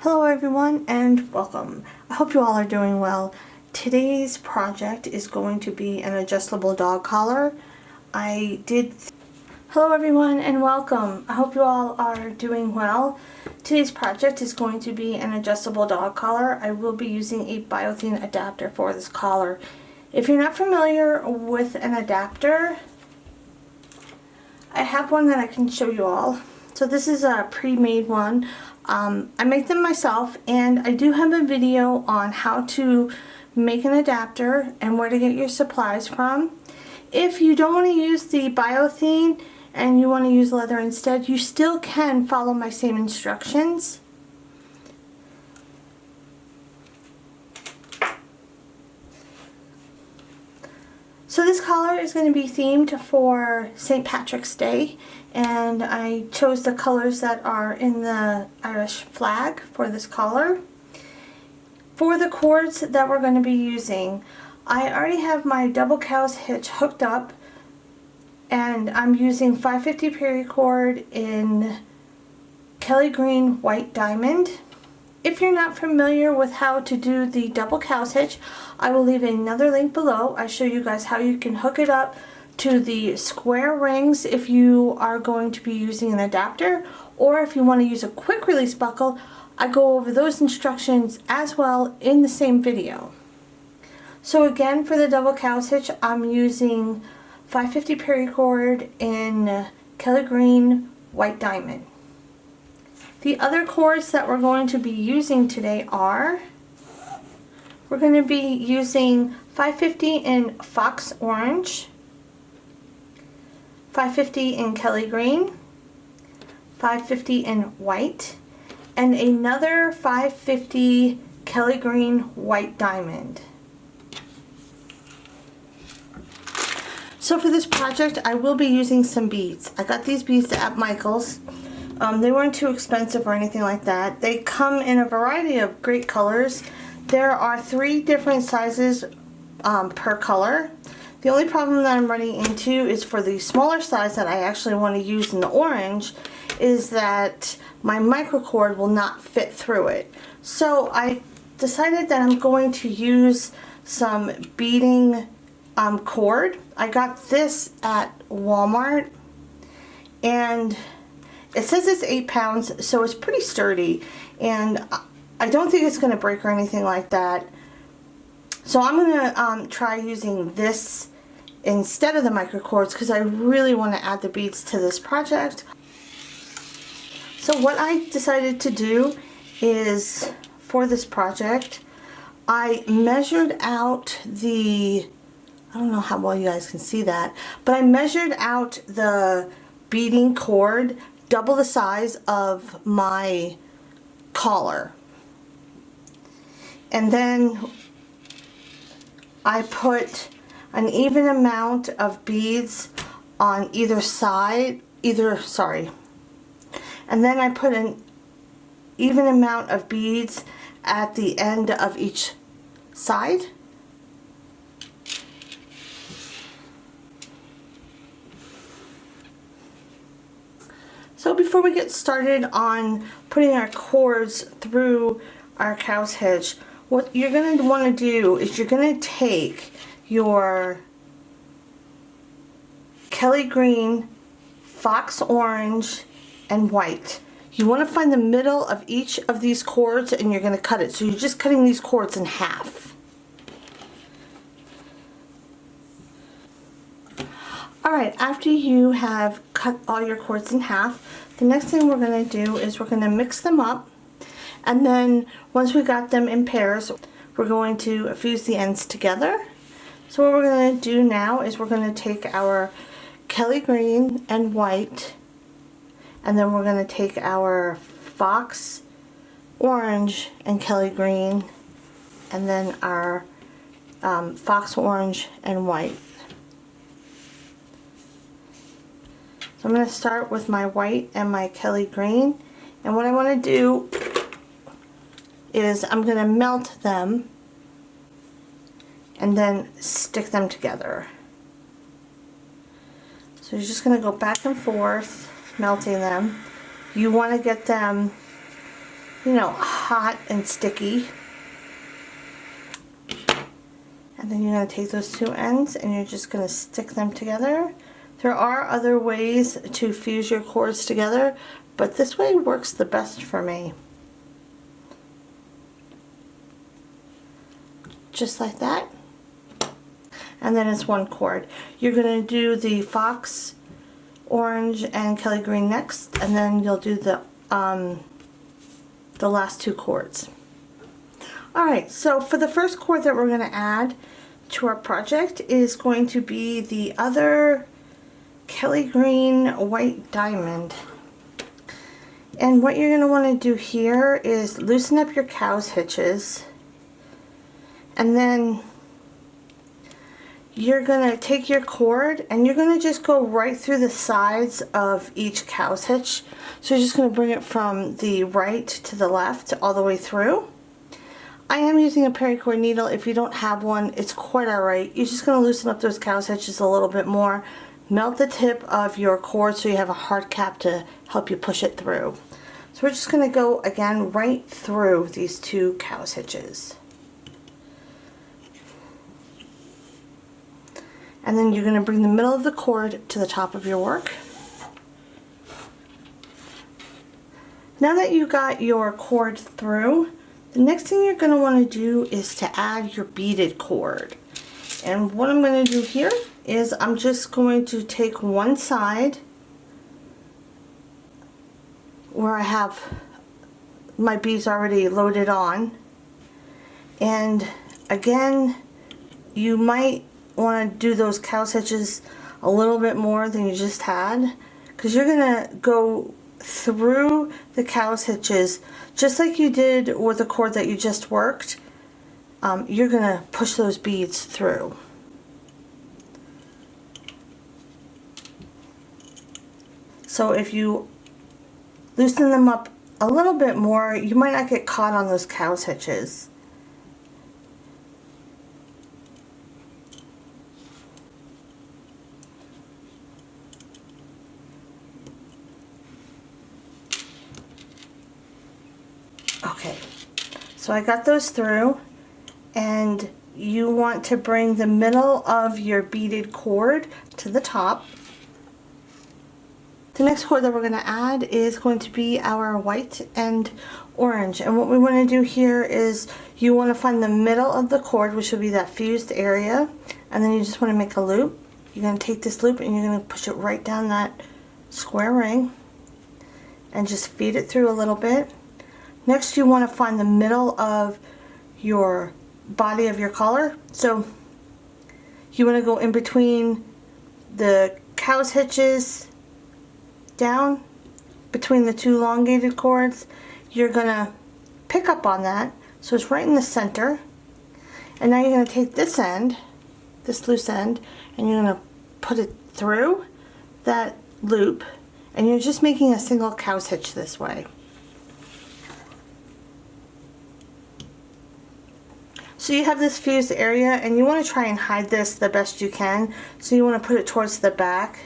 Hello everyone and welcome. I hope you all are doing well. Today's project is going to be an adjustable dog collar. Hello everyone and welcome. I hope you all are doing well. Today's project is going to be an adjustable dog collar. I will be using a Biothane adapter for this collar. If you're not familiar with an adapter, I have one that I can show you all. So this is a pre-made one. I make them myself, and I do have a video on how to make an adapter and where to get your supplies from. If you don't want to use the Biothane and you want to use leather instead, you still can follow my same instructions. So this collar is going to be themed for St. Patrick's Day, and I chose the colors that are in the Irish flag for this collar. For the cords that we're going to be using, I already have my double cow's hitch hooked up, and I'm using 550 paracord in Kelly Green White Diamond. If you're not familiar with how to do the double cow's hitch, I will leave another link below. I show you guys how you can hook it up to the square rings if you are going to be using an adapter, or if you want to use a quick release buckle. I go over those instructions as well in the same video. So again, for the double cow's hitch, I'm using 550 paracord in Kelly Green White Diamond. The other cords that we're going to be using today are, we're going to be using 550 in Fox Orange, 550 in Kelly Green, 550 in White, and another 550 Kelly Green White Diamond. So for this project, I will be using some beads. I got these beads at Michael's. They weren't too expensive or anything like that. They come in a variety of great colors. There are 3 different sizes per color. The only problem that I'm running into is for the smaller size that I actually want to use in the orange is that my microcord will not fit through it. So I decided that I'm going to use some beading cord. I got this at Walmart, and it says it's 8 pounds, so it's pretty sturdy, and I don't think it's going to break or anything like that. So I'm going to try using this instead of the microcords because I really want to add the beads to this project. So what I decided to do is, for this project, I measured out the, I don't know how well you guys can see that, but I measured out the beading cord double the size of my collar. And then I put an even amount of beads on either side, and then I put an even amount of beads at the end of each side. So before we get started on putting our cords through our cow's hitch, what you're going to want to do is you're going to take your Kelly Green, Fox Orange, and White. You want to find the middle of each of these cords and you're going to cut it. So you're just cutting these cords in half. Alright, after you have cut all your cords in half, the next thing we're going to do is we're going to mix them up, and then once we got them in pairs, we're going to fuse the ends together. So what we're going to do now is we're going to take our Kelly Green and White, and then we're going to take our Fox Orange and Kelly Green, and then our Fox Orange and White. So I'm going to start with my white and my Kelly Green, and what I want to do is I'm going to melt them and then stick them together. So you're just going to go back and forth melting them. You want to get them you know, hot and sticky. And then you're going to take those two ends and you're just going to stick them together. There are other ways to fuse your cords together, but this way works the best for me. Just like that. And then it's one cord. You're going to do the fox orange and Kelly green next, and then you'll do the last two cords. Alright, so for the first cord that we're going to add to our project is going to be the other Kelly green white diamond. And what you're going to want to do here is loosen up your cow's hitches, and then you're going to take your cord and you're going to just go right through the sides of each cow's hitch. So you're just going to bring it from the right to the left all the way through. I am using a paracord needle. If you don't have one, it's quite alright. You're just going to loosen up those cow's hitches a little bit more. Melt the tip of your cord so you have a hard cap to help you push it through. So we're just going to go again right through these two cow's hitches. And then you're going to bring the middle of the cord to the top of your work. Now that you got your cord through, the next thing you're going to want to do is to add your beaded cord. And what I'm going to do here is I'm just going to take one side where I have my beads already loaded on, and again, you might want to do those cow's hitches a little bit more than you just had, because you're going to go through the cow's hitches just like you did with the cord that you just worked. You're going to push those beads through. So if you loosen them up a little bit more, you might not get caught on those cow's hitches. Okay, so I got those through, and you want to bring the middle of your beaded cord to the top. The next cord that we're going to add is going to be our white and orange, and what we want to do here is you want to find the middle of the cord, which will be that fused area, and then you just want to make a loop. You're going to take this loop and you're going to push it right down that square ring and just feed it through a little bit. Next, you want to find the middle of your body of your collar. So you want to go in between the cow's hitches, down between the two elongated cords. You're going to pick up on that, so it's right in the center. And now you're going to take this end, this loose end, and you're going to put it through that loop, and you're just making a single cow's hitch this way. So you have this fused area, and you want to try and hide this the best you can. So you want to put it towards the back.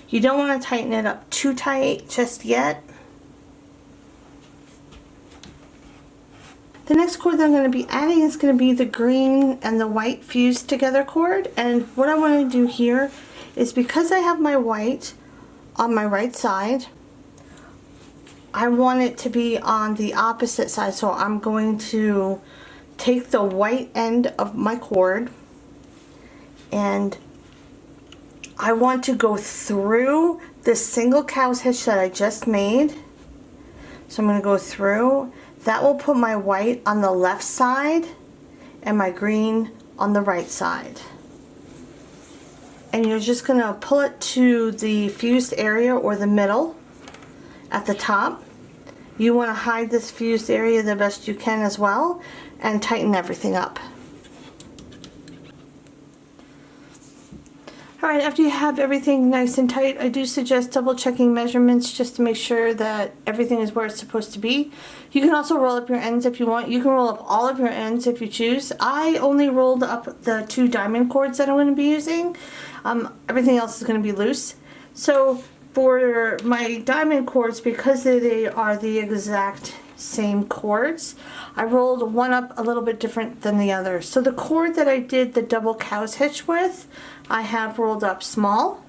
You don't want to tighten it up too tight just yet. The next cord that I'm going to be adding is going to be the green and the white fused together cord. And what I want to do here is, because I have my white on my right side, I want it to be on the opposite side. So I'm going to take the white end of my cord, and I want to go through this single cow's hitch that I just made. So I'm going to go through. That will put my white on the left side and my green on the right side. And you're just going to pull it to the fused area, or the middle at the top. You want to hide this fused area the best you can as well, and tighten everything up. Alright, after you have everything nice and tight, I do suggest double checking measurements just to make sure that everything is where it's supposed to be. You can also roll up your ends if you want. You can roll up all of your ends if you choose. I only rolled up the 2 diamond cords that I'm going to be using. Everything else is going to be loose. So for my diamond cords, because they are the exact same cords, I rolled one up a little bit different than the other. So the cord that I did the double cow's hitch with, I have rolled up small,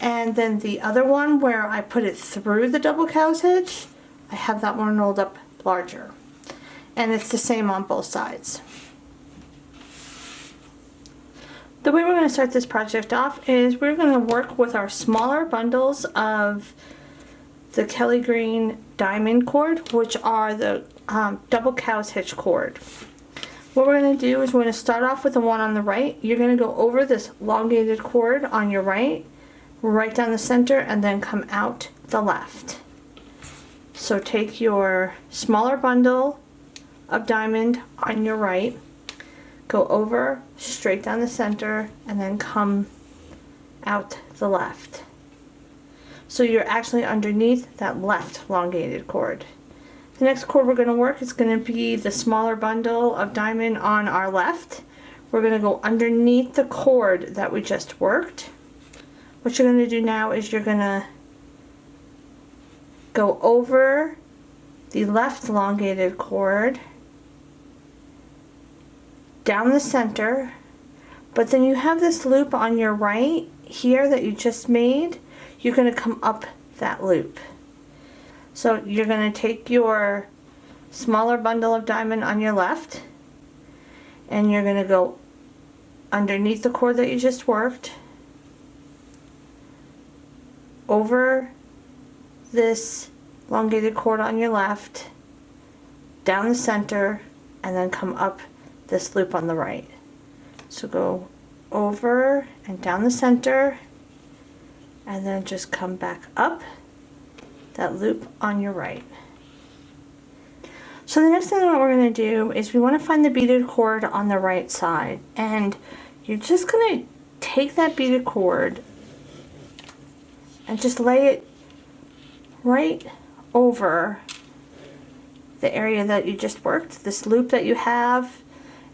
and then the other one where I put it through the double cow's hitch, I have that one rolled up larger, and it's the same on both sides. The way we're going to start this project off is we're going to work with our smaller bundles of the Kelly Green diamond cord, which are the double cow's hitch cord. What we're going to do is we're going to start off with the one on the right. You're going to go over this elongated cord on your right down the center, and then come out the left. So take your smaller bundle of diamond on your right, go over straight down the center, and then come out the left. So you're actually underneath that left elongated cord. The next cord we're going to work is going to be the smaller bundle of diamond on our left. We're going to go underneath the cord that we just worked. What you're going to do now is you're going to go over the left elongated cord, down the center, but then you have this loop on your right here that you just made. You're going to come up that loop. So you're going to take your smaller bundle of diamond on your left, and you're going to go underneath the cord that you just worked, over this elongated cord on your left, down the center, and then come up this loop on the right. So go over and down the center, and then just come back up that loop on your right. So the next thing that we're going to do is we want to find the beaded cord on the right side, and you're just going to take that beaded cord and just lay it right over the area that you just worked, this loop that you have,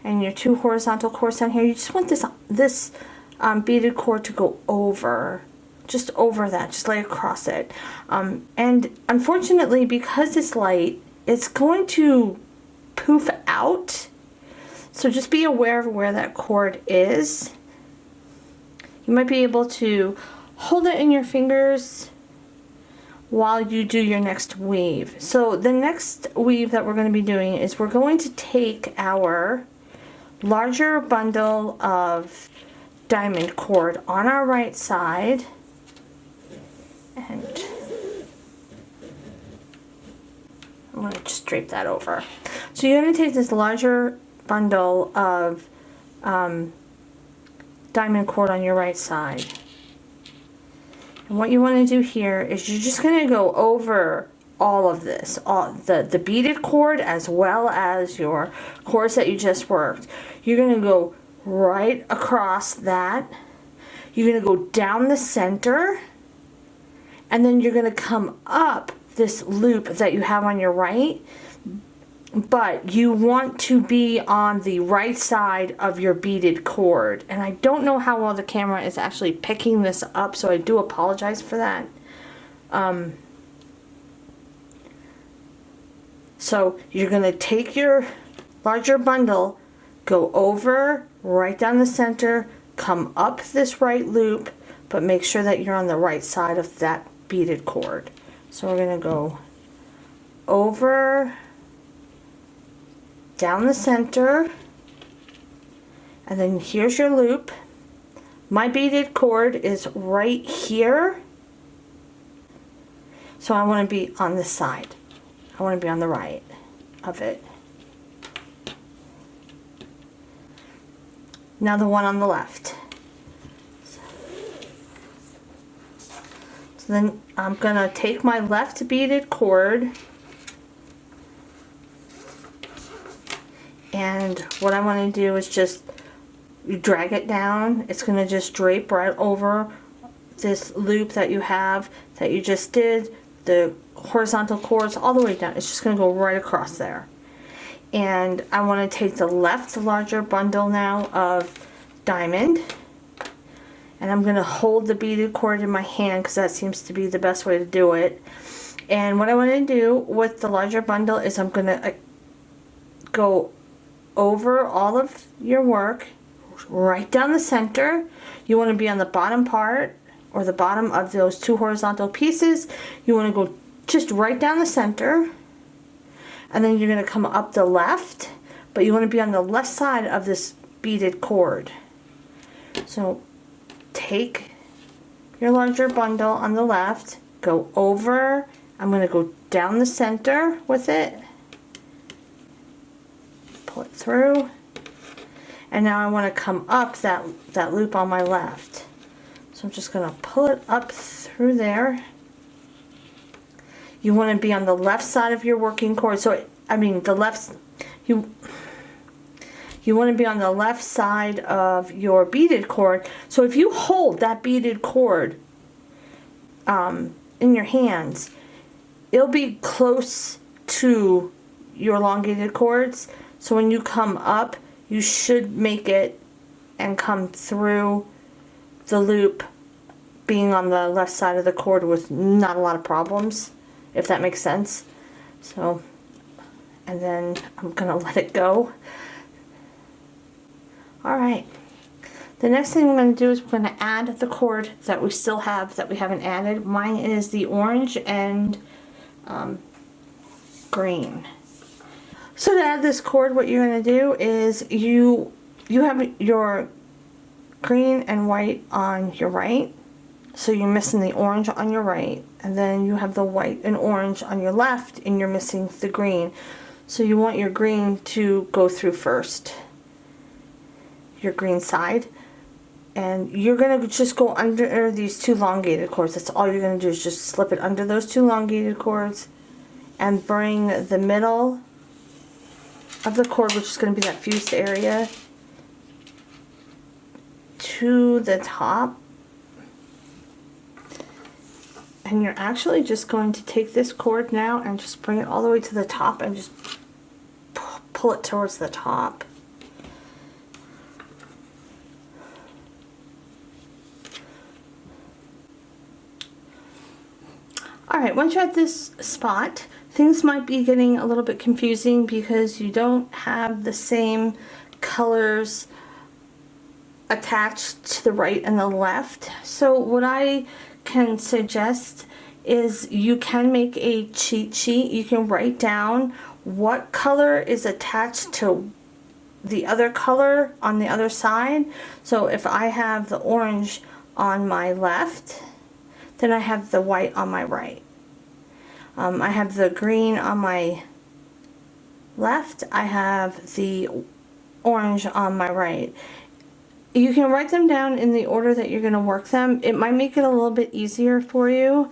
and your 2 horizontal cords down here. You just want this beaded cord to go over, just over that, just lay across it. And unfortunately, because it's light, it's going to poof out. So just be aware of where that cord is. You might be able to hold it in your fingers while you do your next weave. So the next weave that we're going to be doing is we're going to take our larger bundle of diamond cord on our right side, and I'm going to just drape that over. So you're going to take this larger bundle of diamond cord on your right side, and what you want to do here is you're just going to go over all of this, the beaded cord as well as your cords that you just worked. You're going to go right across that. You're going to go down the center, and then you're going to come up this loop that you have on your right, but you want to be on the right side of your beaded cord. And I don't know how well the camera is actually picking this up, so I do apologize for that. So you're going to take your larger bundle, go over, right down the center, come up this right loop, but make sure that you're on the right side of that beaded cord. So we're going to go over, down the center, and then here's your loop. My beaded cord is right here, so I want to be on this side. I want to be on the right of it. Now the one on the left. So then I'm going to take my left beaded cord, and what I want to do is just you drag it down, it's going to just drape right over this loop that you have, that you just did, the horizontal cords all the way down. It's just going to go right across there. And I want to take the left larger bundle now of Dimond, and I'm going to hold the beaded cord in my hand because that seems to be the best way to do it. And what I want to do with the larger bundle is I'm going to go over all of your work, right down the center. You want to be on the bottom part, or the bottom of those two horizontal pieces. You want to go just right down the center, and then you're going to come up the left, but you want to be on the left side of this beaded cord. So take your larger bundle on the left, go over, I'm going to go down the center with it, pull it through, and now I want to come up that loop on my left. So I'm just going to pull it up through there. You want to be on the left side of your working cord. So I mean the left, you want to be on the left side of your beaded cord. So if you hold that beaded cord in your hands, it'll be close to your elongated cords. So when you come up, you should make it and come through the loop being on the left side of the cord with not a lot of problems, if that makes sense. So, and then I'm gonna let it go. Alright, the next thing we're going to do is we're going to add the cord that we still have, that we haven't added. Mine is the orange and green. So to add this cord, what you're going to do is you have your green and white on your right, so you're missing the orange on your right, and then you have the white and orange on your left, and you're missing the green. So you want your green to go through first, your green side, and you're going to just go under these two elongated cords. That's all you're going to do, is just slip it under those two elongated cords and bring the middle of the cord, which is going to be that fused area, to the top. And you're actually just going to take this cord now and just bring it all the way to the top and just pull it towards the top. Alright, once you're at this spot, things might be getting a little bit confusing because you don't have the same colors attached to the right and the left. So what I can suggest is you can make a cheat sheet. You can write down what color is attached to the other color on the other side. So if I have the orange on my left, then I have the white on my right. I have the green on my left, I have the orange on my right. You can write them down in the order that you're going to work them. It might make it a little bit easier for you.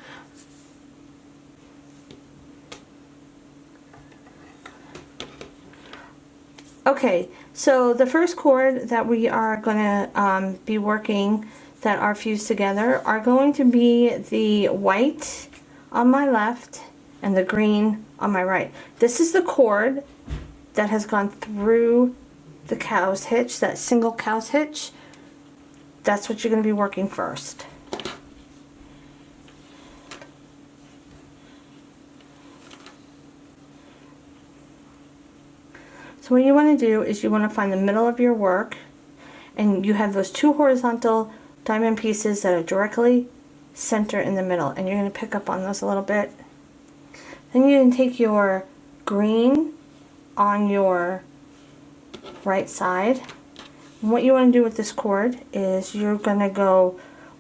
Okay, so the first cord that we are going to be working that are fused together are going to be the white on my left and the green on my right. This is the cord that has gone through the cow's hitch, that single cow's hitch. That's what you're going to be working first. So what you want to do is you want to find the middle of your work, and you have those two horizontal diamond pieces that are directly center in the middle, and you're going to pick up on those a little bit. Then you can take your green on your right side, and what you want to do with this cord is you're going to go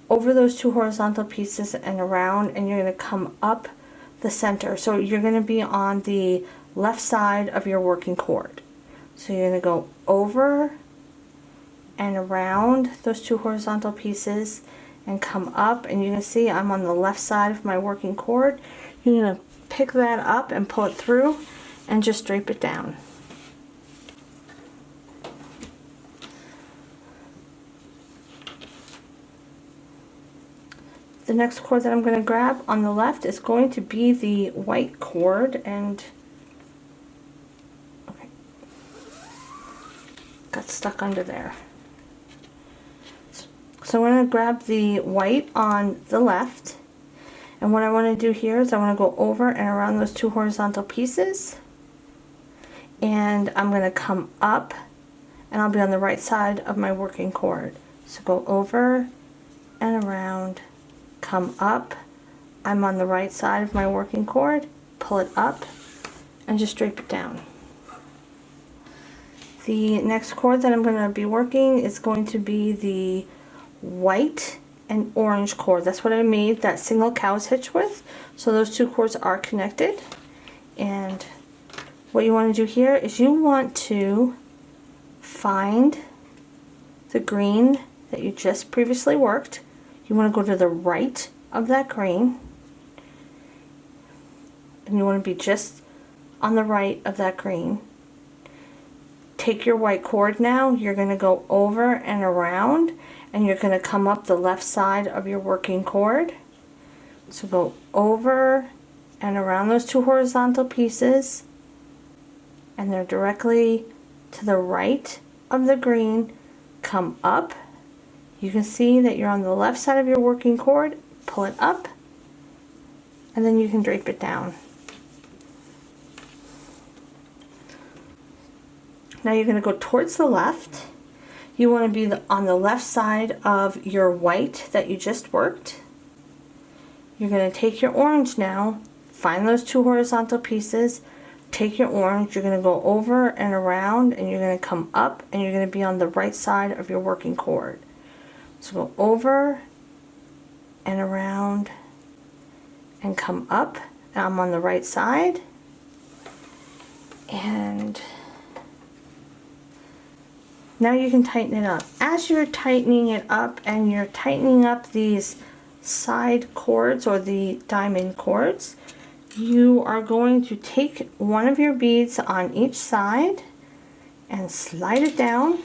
over those two horizontal pieces and around, and you're going to come up the center. So you're going to be on the left side of your working cord. So you're going to go over and around those two horizontal pieces and come up, and you can see I'm on the left side of my working cord. You're going to pick that up and pull it through and just drape it down. The next cord that I'm going to grab on the left is going to be the white cord, and okay, got stuck under there. So I'm going to grab the white on the left, and what I want to do here is I want to go over and around those two horizontal pieces, and I'm going to come up, and I'll be on the right side of my working cord. So go over and around, come up, I'm on the right side of my working cord, pull it up, and just drape it down. The next cord that I'm going to be working is going to be the white and orange cord. That's what I made that single cow's hitch with. So those two cords are connected. And what you want to do here is you want to find the green that you just previously worked. You want to go to the right of that green, and you want to be just on the right of that green. Take your white cord now, you're going to go over and around, and you're going to come up the left side of your working cord. So go over and around those two horizontal pieces, and they're directly to the right of the green. Come up. You can see that you're on the left side of your working cord. Pull it up, and then you can drape it down. Now you're going to go towards the left. You want to be on the left side of your white that you just worked. You're going to take your orange now, find those two horizontal pieces, take your orange, you're going to go over and around, and you're going to come up, and you're going to be on the right side of your working cord. So go over and around and come up. Now I'm on the right side, and now you can tighten it up. As you're tightening it up and you're tightening up these side cords or the diamond cords, you are going to take one of your beads on each side and slide it down.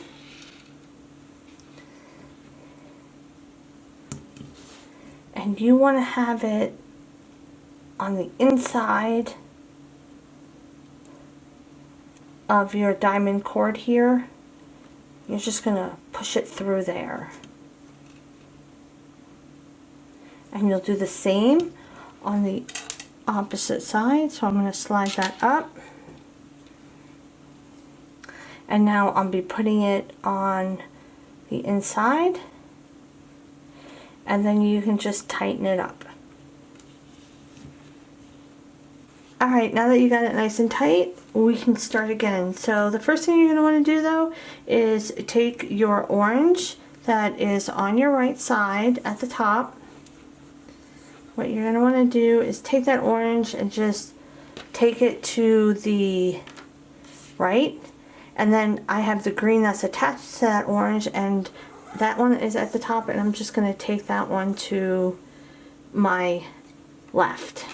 And you want to have it on the inside of your diamond cord here. You're just going to push it through there. And you'll do the same on the opposite side. So I'm going to slide that up. And now I'll be putting it on the inside. And then you can just tighten it up. Alright, now that you got it nice and tight, we can start again. So the first thing you're going to want to do though is take your orange that is on your right side at the top. What you're going to want to do is take that orange and just take it to the right. And then I have the green that's attached to that orange, and that one is at the top, and I'm just going to take that one to my left.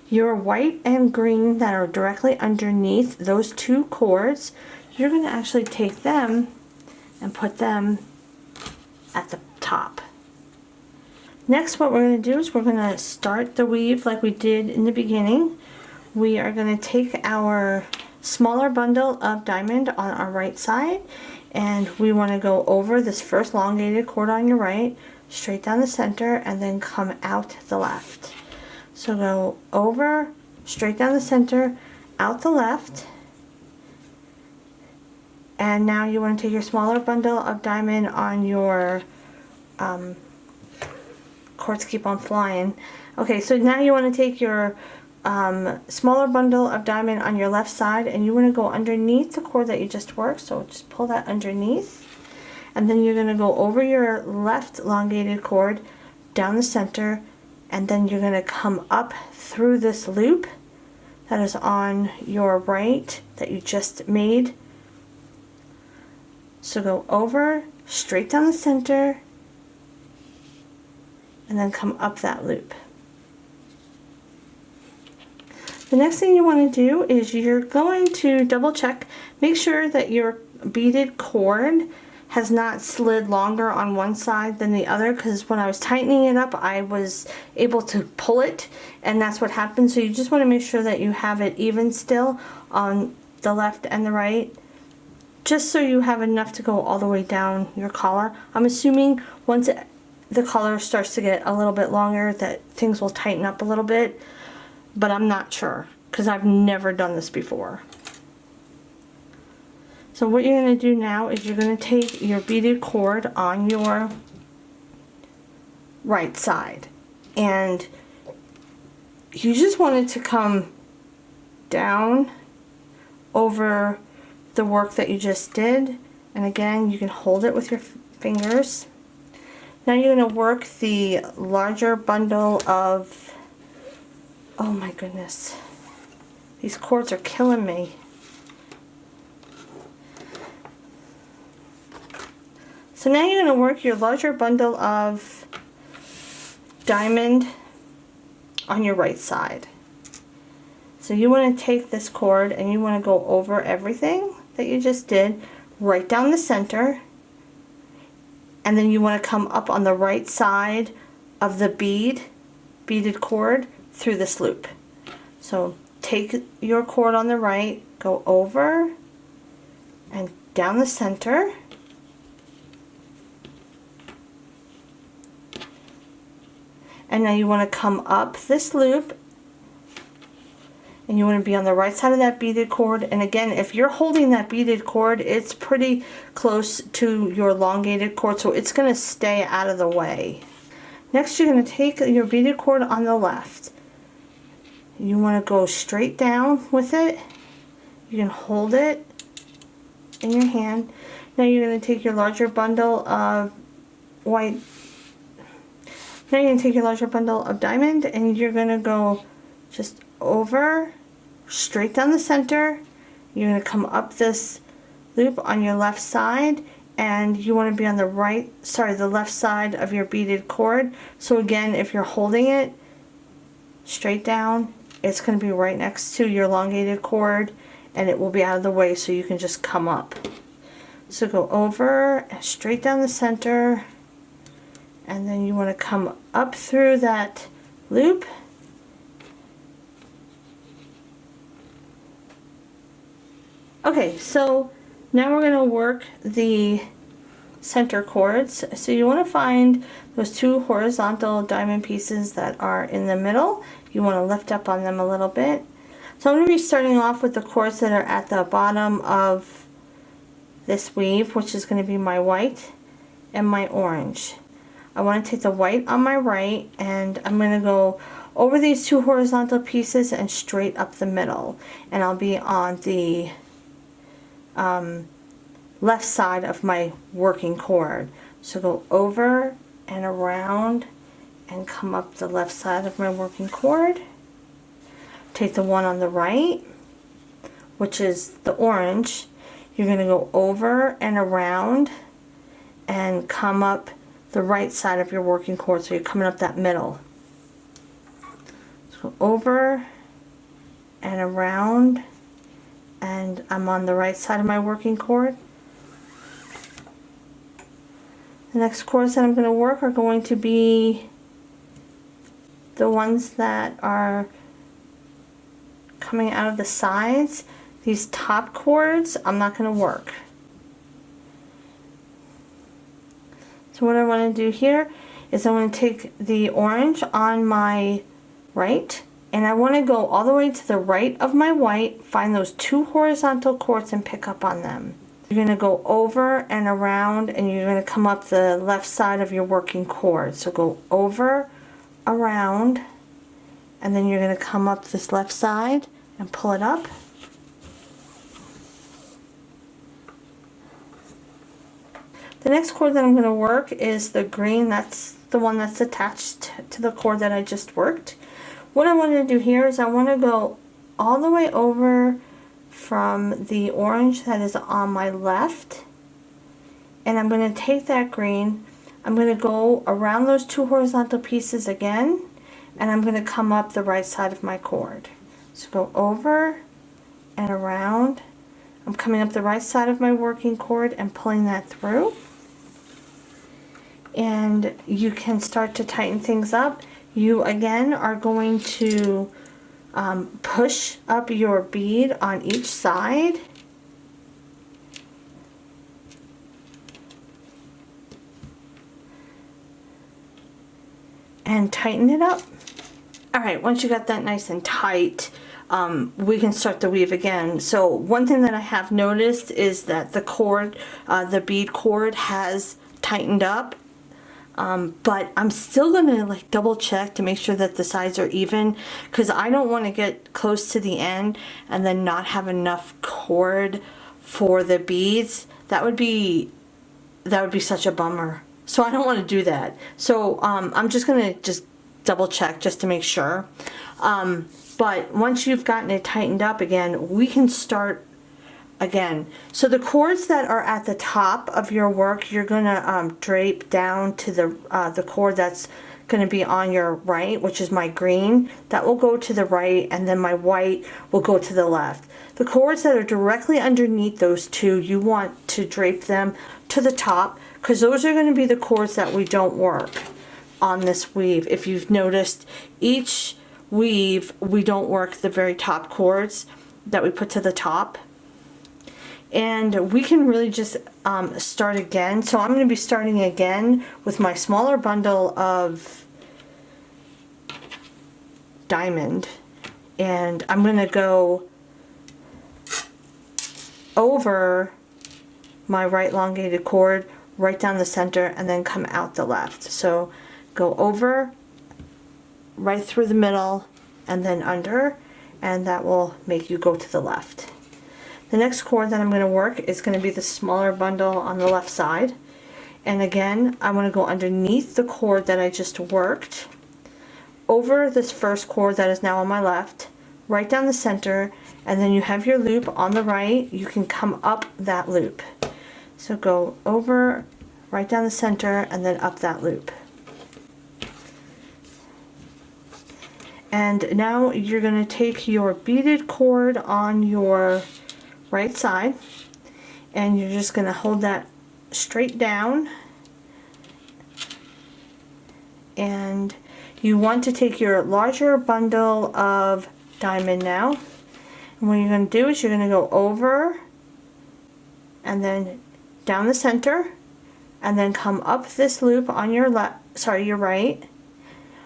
Your white and green that are directly underneath those two cords, you're going to actually take them and put them at the top. Next, what we're going to do is we're going to start the weave like we did in the beginning. We are going to take our smaller bundle of diamond on our right side, and we want to go over this first elongated cord on your right, straight down the center, and then come out the left. So go over, straight down the center, out the left, and now you want to take your smaller bundle of diamond on your cords keep on flying. Okay, so now you want to take your smaller bundle of diamond on your left side, and you want to go underneath the cord that you just worked. So just pull that underneath, and then you're going to go over your left elongated cord down the center, and then you're going to come up through this loop that is on your right that you just made. So go over, straight down the center, and then come up that loop. The next thing you want to do is you're going to double check, make sure that your beaded cord has not slid longer on one side than the other, because when I was tightening it up I was able to pull it, and that's what happened. So you just want to make sure that you have it even still on the left and the right, just so you have enough to go all the way down your collar. I'm assuming once the collar starts to get a little bit longer that things will tighten up a little bit, but I'm not sure because I've never done this before. So what you're going to do now is you're going to take your beaded cord on your right side, and you just want it to come down over the work that you just did. And again, you can hold it with your fingers. Now you're going to work the larger bundle of, oh my goodness, these cords are killing me. So now you're going to work your larger bundle of Dimond on your right side. So you want to take this cord and you want to go over everything that you just did, right down the center, and then you want to come up on the right side of the beaded cord through this loop. So take your cord on the right, go over and down the center, and now you want to come up this loop, and you want to be on the right side of that beaded cord. And again, if you're holding that beaded cord, it's pretty close to your elongated cord, so it's going to stay out of the way. Next, you're going to take your beaded cord on the left. You want to go straight down with it. You can hold it in your hand. Now you're going to take your larger bundle of white. Now you're going to take your larger bundle of Dimond, and you're going to go just over, straight down the center. You're going to come up this loop on your left side, and you want to be on the the left side of your beaded cord. So again, if you're holding it straight down, it's going to be right next to your elongated cord, and it will be out of the way so you can just come up. So go over and straight down the center, and then you want to come up through that loop. Okay, so now we're going to work the center cords. So you want to find those two horizontal diamond pieces that are in the middle. You want to lift up on them a little bit. So I'm going to be starting off with the cords that are at the bottom of this weave, which is going to be my white and my orange. I want to take the white on my right, and I'm going to go over these two horizontal pieces and straight up the middle, and I'll be on the left side of my working cord. So go over and around and come up the left side of my working cord. Take the one on the right, which is the orange. You're going to go over and around and come up the right side of your working cord, so you're coming up that middle. So over and around, and I'm on the right side of my working cord. The next cords that I'm going to work are going to be the ones that are coming out of the sides. These top cords I'm not going to work. So what I want to do here is I want to take the orange on my right, and I want to go all the way to the right of my white, find those two horizontal cords and pick up on them. You're going to go over and around, and you're going to come up the left side of your working cord. So go over, around, and then you're going to come up this left side and pull it up. The next cord that I'm going to work is the green. That's the one that's attached to the cord that I just worked. What I want to do here is I want to go all the way over from the orange that is on my left, and I'm going to take that green. I'm going to go around those two horizontal pieces again, and I'm going to come up the right side of my cord. So go over and around. I'm coming up the right side of my working cord and pulling that through. And you can start to tighten things up. You again are going to push up your bead on each side. And tighten it up. Alright, once you got that nice and tight, we can start the weave again. So one thing that I have noticed is that the cord, the bead cord has tightened up. But I'm still gonna like double check to make sure that the sides are even, because I don't want to get close to the end and then not have enough cord for the beads. That would be such a bummer. So I don't want to do that. So I'm just gonna double check just to make sure. But once you've gotten it tightened up again, we can start again. So the cords that are at the top of your work, you're gonna drape down to the cord that's gonna be on your right, which is my green. That will go to the right, and then my white will go to the left. The cords that are directly underneath those two, you want to drape them to the top, because those are going to be the cords that we don't work on this weave. If you've noticed, each weave we don't work the very top cords that we put to the top. And we can really just start again. So I'm going to be starting again with my smaller bundle of Dimond, and I'm going to go over my right elongated cord, right down the center, and then come out the left. So go over, right through the middle, and then under, and that will make you go to the left. The next cord that I'm going to work is going to be the smaller bundle on the left side. And again, I'm going to go underneath the cord that I just worked, over this first cord that is now on my left, right down the center, and then you have your loop on the right. You can come up that loop. So go over, right down the center, and then up that loop. And now you're going to take your beaded cord on your right side, and you're just going to hold that straight down, and you want to take your larger bundle of Dimond now, and what you're going to do is you're going to go over and then down the center, and then come up this loop on your your right,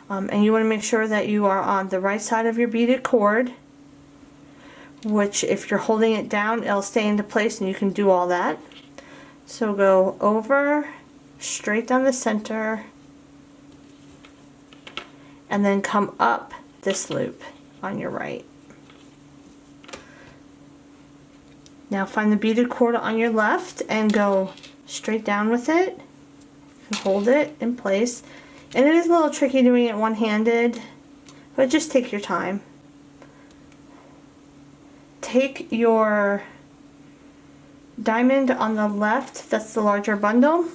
and you want to make sure that you are on the right side of your beaded cord, which if you're holding it down, it'll stay into place and you can do all that. So go over, straight down the center, and then come up this loop on your right. Now find the beaded cord on your left and go straight down with it and hold it in place. And it is a little tricky doing it one-handed, but just take your time. Take your Dimond on the left, that's the larger bundle,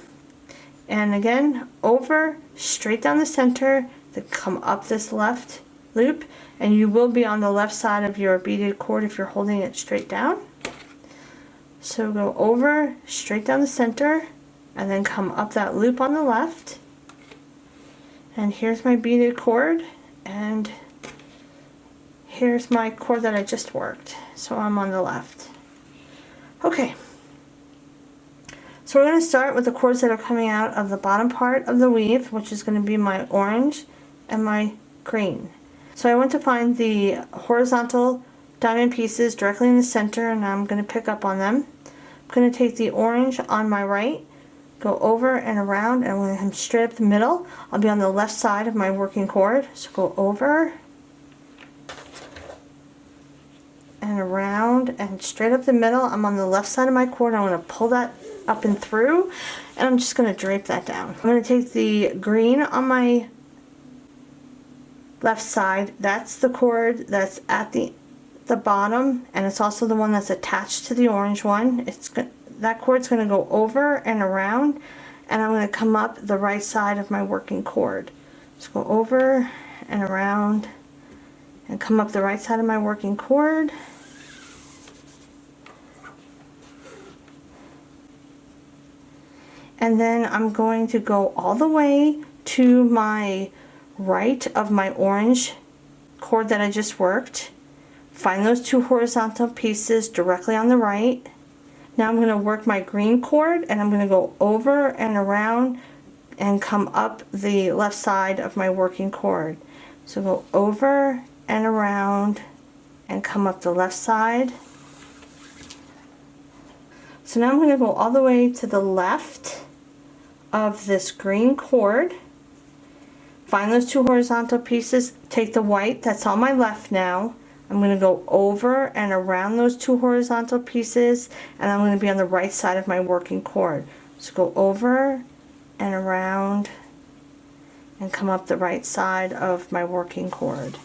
and again over, straight down the center, then come up this left loop, and you will be on the left side of your beaded cord if you're holding it straight down. So go over, straight down the center, and then come up that loop on the left. And here's my beaded cord, and here's my cord that I just worked. So I'm on the left. Okay. So we're going to start with the cords that are coming out of the bottom part of the weave, which is going to be my orange and my green. So I went to find the horizontal diamond pieces directly in the center, and I'm going to pick up on them. I'm going to take the orange on my right, go over and around, and I'm going to come straight up the middle. I'll be on the left side of my working cord, so go over and around and straight up the middle. I'm on the left side of my cord. I want to pull that up and through, and I'm just going to drape that down. I'm going to take the green on my left side. That's the cord that's at the bottom, and it's also the one that's attached to the orange one. That cord's going to go over and around, and I'm going to come up the right side of my working cord. Just go over and around and come up the right side of my working cord. And then I'm going to go all the way to my right of my orange cord that I just worked. Find those two horizontal pieces directly on the right. Now I'm going to work my green cord, and I'm going to go over and around and come up the left side of my working cord. So go over and around and come up the left side. So now I'm going to go all the way to the left of this green cord. Find those two horizontal pieces, take the white that's on my left now. I'm going to go over and around those two horizontal pieces, and I'm going to be on the right side of my working cord. So go over and around and come up the right side of my working cord.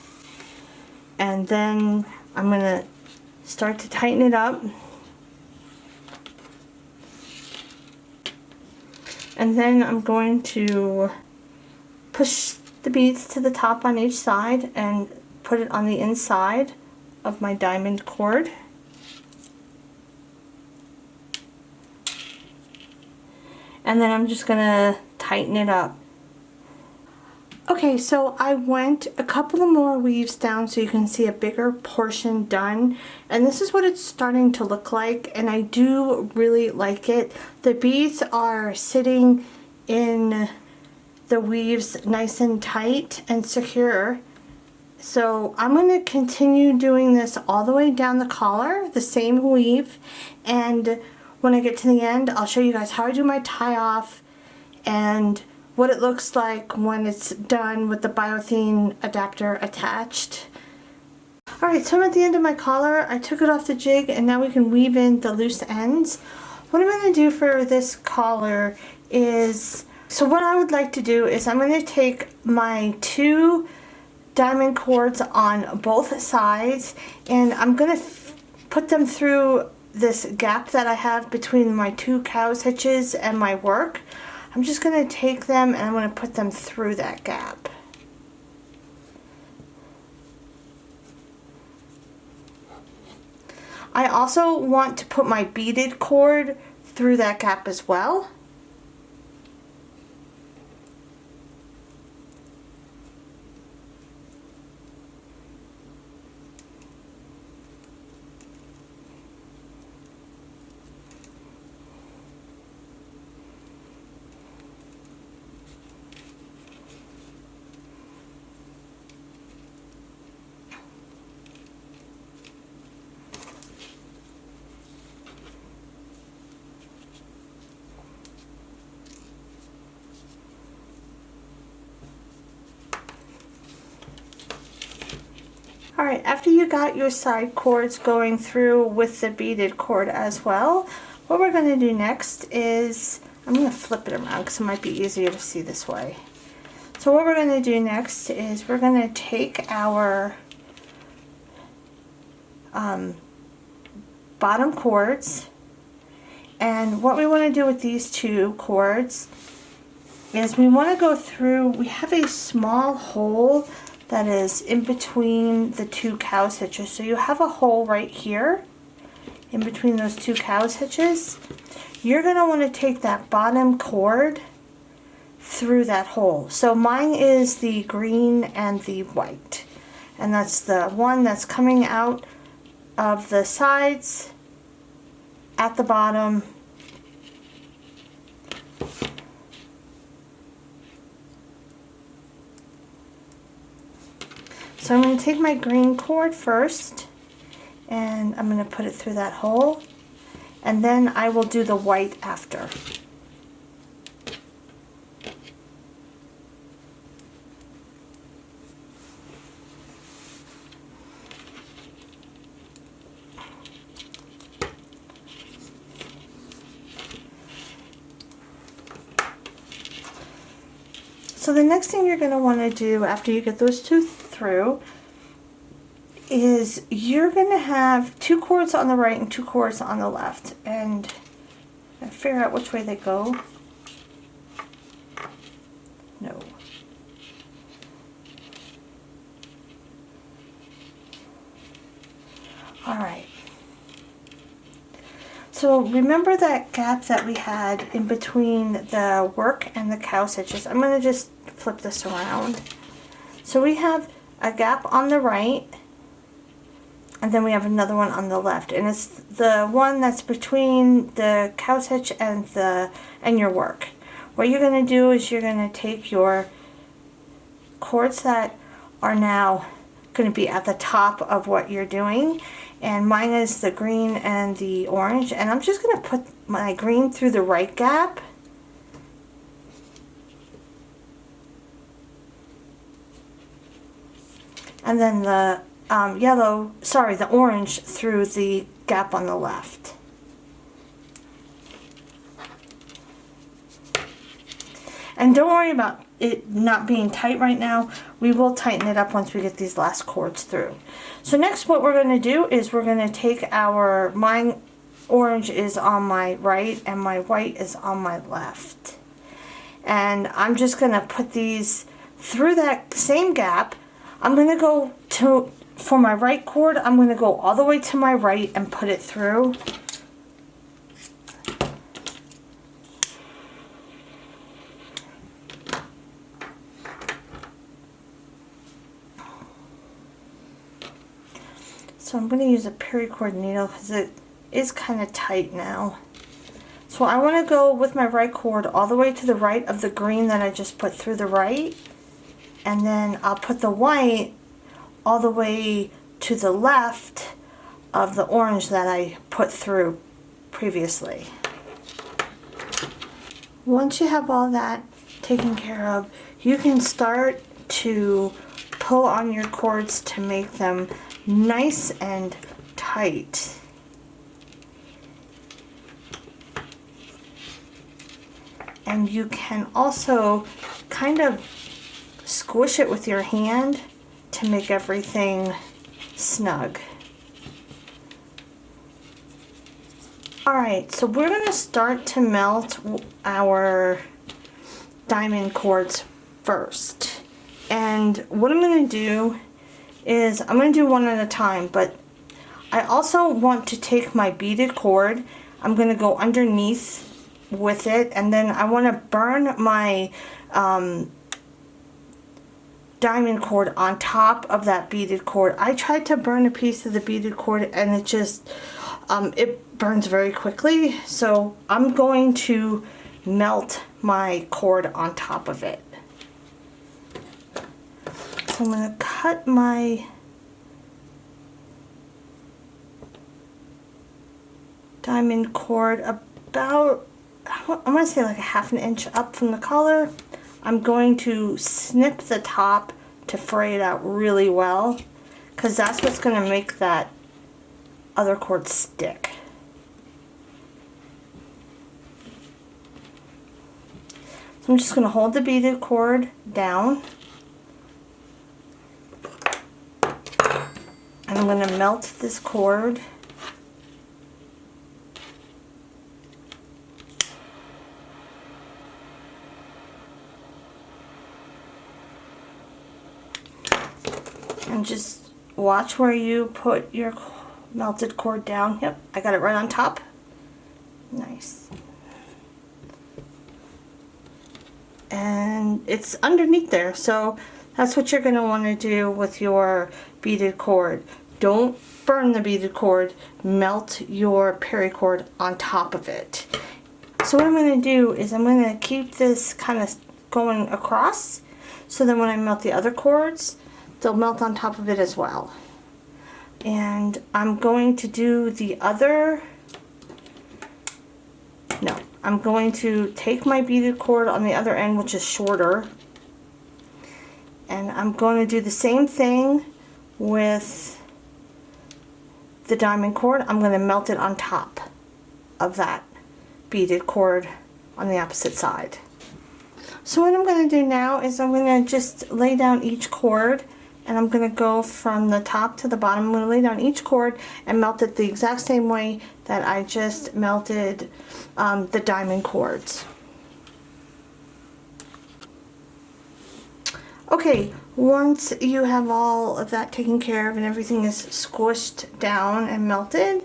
And then I'm going to start to tighten it up. And then I'm going to push the beads to the top on each side and put it on the inside of my diamond cord. And then I'm just going to tighten it up. Okay, so I went a couple of more weaves down so you can see a bigger portion done, and this is what it's starting to look like, and I do really like it. The beads are sitting in the weaves nice and tight and secure. So I'm going to continue doing this all the way down the collar, the same weave, and when I get to the end I'll show you guys how I do my tie off and what it looks like when it's done with the Biothane adapter attached. Alright, so I'm at the end of my collar. I took it off the jig, and now we can weave in the loose ends. What I'm going to do for this collar is, so what I would like to do is I'm going to take my two diamond cords on both sides, and I'm going to put them through this gap that I have between my two cow's hitches and my work. I'm just going to take them and I'm going to put them through that gap. I also want to put my beaded cord through that gap as well. Alright, after you got your side cords going through with the beaded cord as well, what we're going to do next is, I'm going to flip it around because it might be easier to see this way. So what we're going to do next is we're going to take our bottom cords, and what we want to do with these two cords is we want to go through, we have a small hole that is in between the two cow's hitches. So you have a hole right here in between those two cow's hitches. You're going to want to take that bottom cord through that hole. So mine is the green and the white, and that's the one that's coming out of the sides at the bottom. So I'm going to take my green cord first, and I'm going to put it through that hole, and then I will do the white after. So the next thing you're going to want to do after you get those two through is you're going to have two cords on the right and two cords on the left, and figure out which way they go. No. Alright. So remember that gap that we had in between the work and the cow stitches? I'm going to just flip this around. So we have a gap on the right, and then we have another one on the left, and it's the one that's between the cow stitch and your work. What you're going to do is you're going to take your cords that are now going to be at the top of what you're doing, and mine is the green and the orange, and I'm just going to put my green through the right gap, and then the the orange through the gap on the left. And don't worry about it not being tight right now. We will tighten it up once we get these last cords through. So next what we're going to do is we're going to take mine orange is on my right and my white is on my left. And I'm just going to put these through that same gap. I'm going to go for my right cord, I'm going to go all the way to my right and put it through. So I'm going to use a paracord needle because it is kind of tight now. So I want to go with my right cord all the way to the right of the green that I just put through the right. And then I'll put the white all the way to the left of the orange that I put through previously. Once you have all that taken care of, you can start to pull on your cords to make them nice and tight. And you can also kind of squish it with your hand to make everything snug. Alright, so we're going to start to melt our diamond cords first. And what I'm going to do is I'm going to do one at a time, but I also want to take my beaded cord. I'm going to go underneath with it, and then I want to burn my diamond cord on top of that beaded cord. I tried to burn a piece of the beaded cord and it just it burns very quickly, so I'm going to melt my cord on top of it. So I'm going to cut my diamond cord about, I'm going to say like a ½ inch up from the collar. I'm going to snip the top to fray it out really well, because that's what's going to make that other cord stick. So I'm just going to hold the beaded cord down, and I'm going to melt this cord. And just watch where you put your melted cord down. Yep, I got it right on top. Nice. And it's underneath there, so that's what you're going to want to do with your beaded cord. Don't burn the beaded cord, melt your paracord on top of it. So what I'm going to do is I'm going to keep this kind of going across, so then when I melt the other cords, they'll melt on top of it as well. And I'm going to do the other, I'm going to take my beaded cord on the other end, which is shorter, and I'm going to do the same thing with the diamond cord. I'm going to melt it on top of that beaded cord on the opposite side. So what I'm going to do now is I'm going to just lay down each cord, and I'm going to go from the top to the bottom. I'm going to lay down each cord and melt it the exact same way that I just melted the diamond cords. Okay, once you have all of that taken care of and everything is squished down and melted,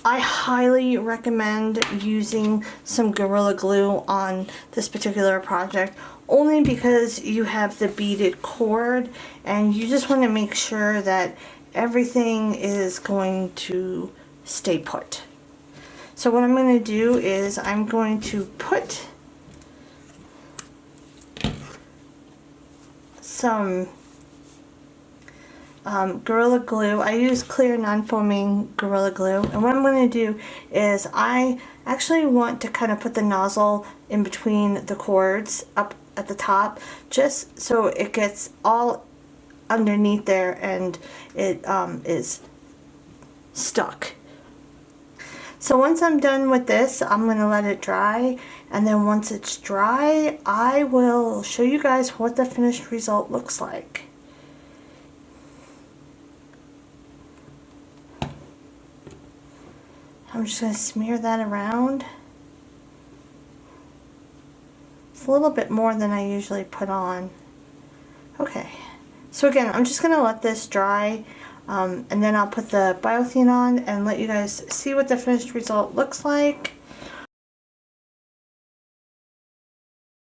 I highly recommend using some Gorilla Glue on this particular project, only because you have the beaded cord and you just want to make sure that everything is going to stay put. So what I'm going to do is I'm going to put some Gorilla Glue. I use clear non-foaming Gorilla Glue, and what I'm going to do is I actually want to kind of put the nozzle in between the cords up at the top, just so it gets all underneath there and it is stuck. So once I'm done with this, I'm going to let it dry, and then once it's dry, I will show you guys what the finished result looks like. I'm just going to smear that around. It's a little bit more than I usually put on. Okay, so again, I'm just going to let this dry, and then I'll put the Biothane on and let you guys see what the finished result looks like.